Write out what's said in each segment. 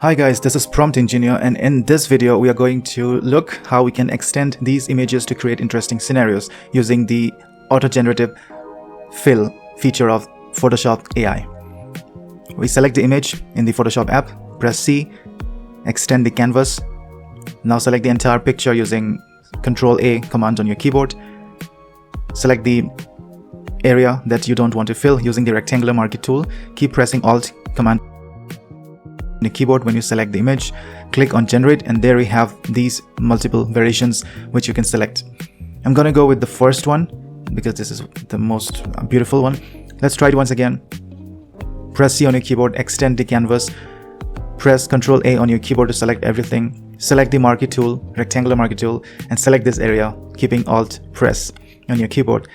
Hi guys, this is Prompt Engineer, and in this video we are going to look how we can extend these images to create interesting scenarios using the Autogenerative fill feature of Photoshop AI. We select the image in the Photoshop app, press C, extend the canvas. Now select the entire picture using Ctrl A command on your keyboard. Select the area that you don't want to fill using the rectangular marquee tool. Keep pressing Alt command on the keyboard when you select the image. Click on Generate, and there we have these multiple variations which you can select. I'm gonna go with the first one because this is the most beautiful one. Let's try it once again. Press C on your keyboard, extend the canvas, press Ctrl A on your keyboard to select everything. Select the marquee tool, rectangular marquee tool, and select this area, keeping Alt press on your keyboard.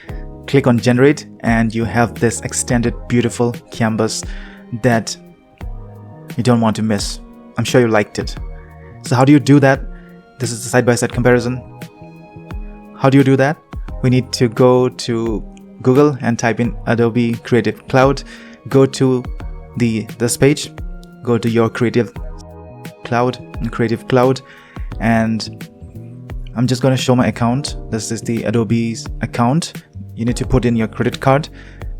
Click on Generate, and you have this extended beautiful canvas that you don't want to miss. I'm sure you liked it. So how do you do that? This is the side-by-side comparison. How do you do that? We need to go to Google and type in Adobe Creative Cloud. Go to this page, go to your Creative Cloud, and I'm just going to show my account. This is the Adobe's account. You need to put in your credit card.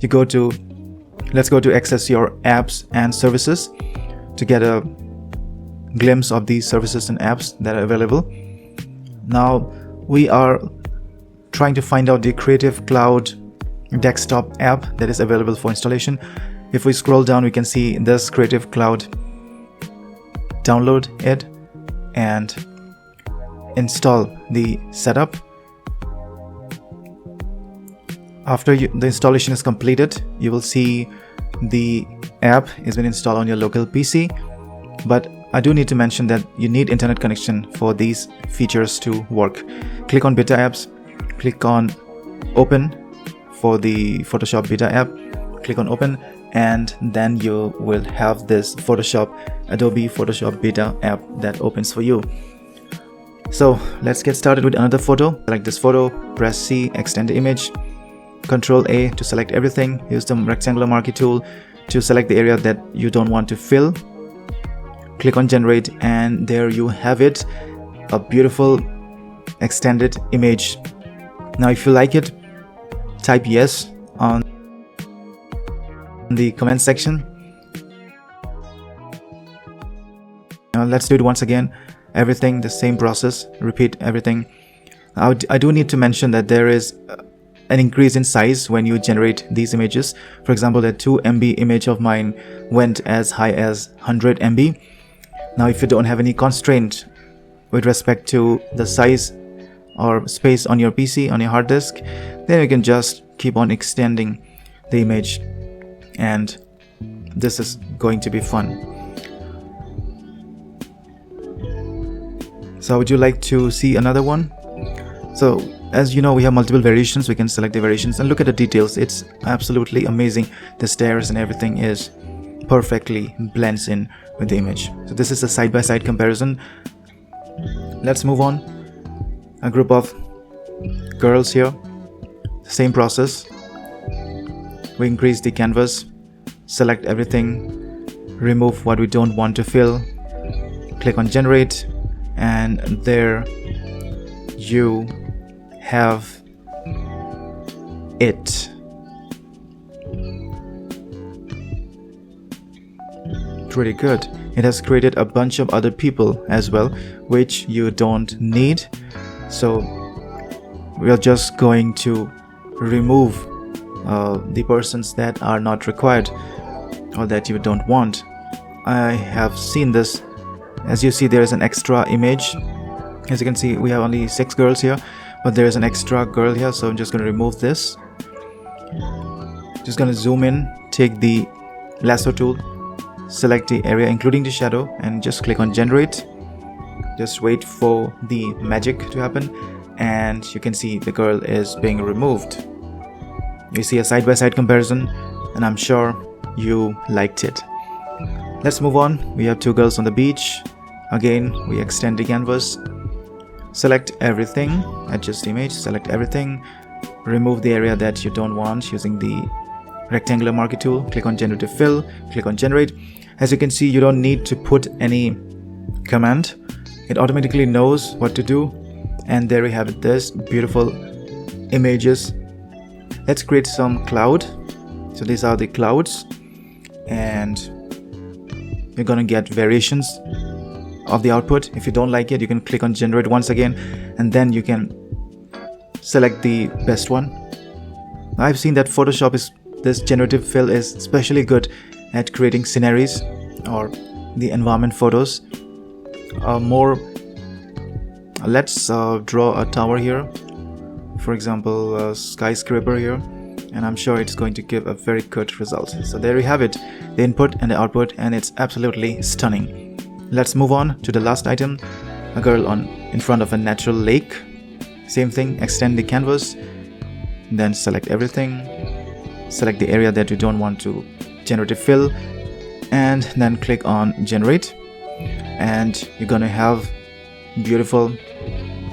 Let's go to access your apps and services to get a glimpse of these services and apps that are available. Now we are trying to find out the Creative Cloud desktop app that is available for installation. If we scroll down, we can see this Creative Cloud. Download it and install the setup. After the installation is completed, you will see the app has been installed on your local PC, but I do need to mention that you need internet connection for these features to work. Click on beta apps, click on open for the Photoshop beta app, click on open, and then you will have this Adobe Photoshop beta app that opens for you. So let's get started with another photo. Select this photo, press C, extend the image, Ctrl A to select everything. Use the rectangular marquee tool to select the area that you don't want to fill. Click on Generate, and there you have it, a beautiful extended image. Now if you like it, type yes on the comment section. Now let's do it once again. Everything the same process, repeat everything. I do need to mention that there is an increase in size when you generate these images. For example, the 2 MB image of mine went as high as 100 MB. Now if you don't have any constraint with respect to the size or space on your PC, on your hard disk, then you can just keep on extending the image, and this is going to be fun. So would you like to see another one? So as you know, we have multiple variations. We can select the variations and look at the details. It's absolutely amazing. The stairs and everything is perfectly blends in with the image. So this is a side-by-side comparison. Let's move on. A group of girls here. Same process. We increase the canvas, select everything, remove what we don't want to fill, click on Generate, and there you have it. Pretty good. It has created a bunch of other people as well, which you don't need. So we are just going to remove the persons that are not required or that you don't want. I have seen this. As you see, there is an extra image. As you can see, we have only 6 girls here, but there is an extra girl here, so I'm just going to remove this. Just going to zoom in, take the lasso tool, select the area including the shadow, and just click on Generate. Just wait for the magic to happen, and you can see the girl is being removed. You see a side-by-side comparison, and I'm sure you liked it. Let's move on. We have 2 girls on the beach. Again, we extend the canvas, select everything, adjust the image, select everything, remove the area that you don't want using the rectangular marquee tool, click on Generative Fill, click on Generate, As you can see, you don't need to put any command. It automatically knows what to do. And there we have it, this beautiful images. Let's create some cloud. So these are the clouds, and you're gonna get variations of the output. If you don't like it, you can click on generate once again, and then you can select the best one. I've seen that this generative fill is especially good at creating sceneries or the environment photos. Let's draw a tower here, for example a skyscraper here, and I'm sure it's going to give a very good result. So there you have it, the input and the output, and it's absolutely stunning. Let's move on to the last item, a girl in front of a natural lake. Same thing, extend the canvas, then select everything, select the area that you don't want to generative fill, and then click on generate, and you're gonna have beautiful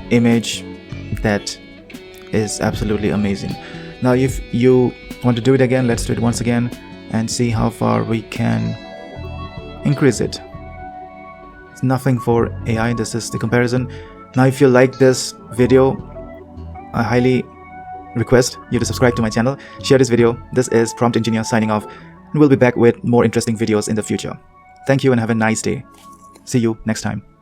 image that is absolutely amazing. Now if you want to do it again, let's do it once again and see how far we can increase it. It's nothing for AI, this is the comparison. Now if you like this video, I highly request you to subscribe to my channel, share this video. This is Prompt Engineer signing off, and we'll be back with more interesting videos in the future. Thank you and have a nice day. See you next time.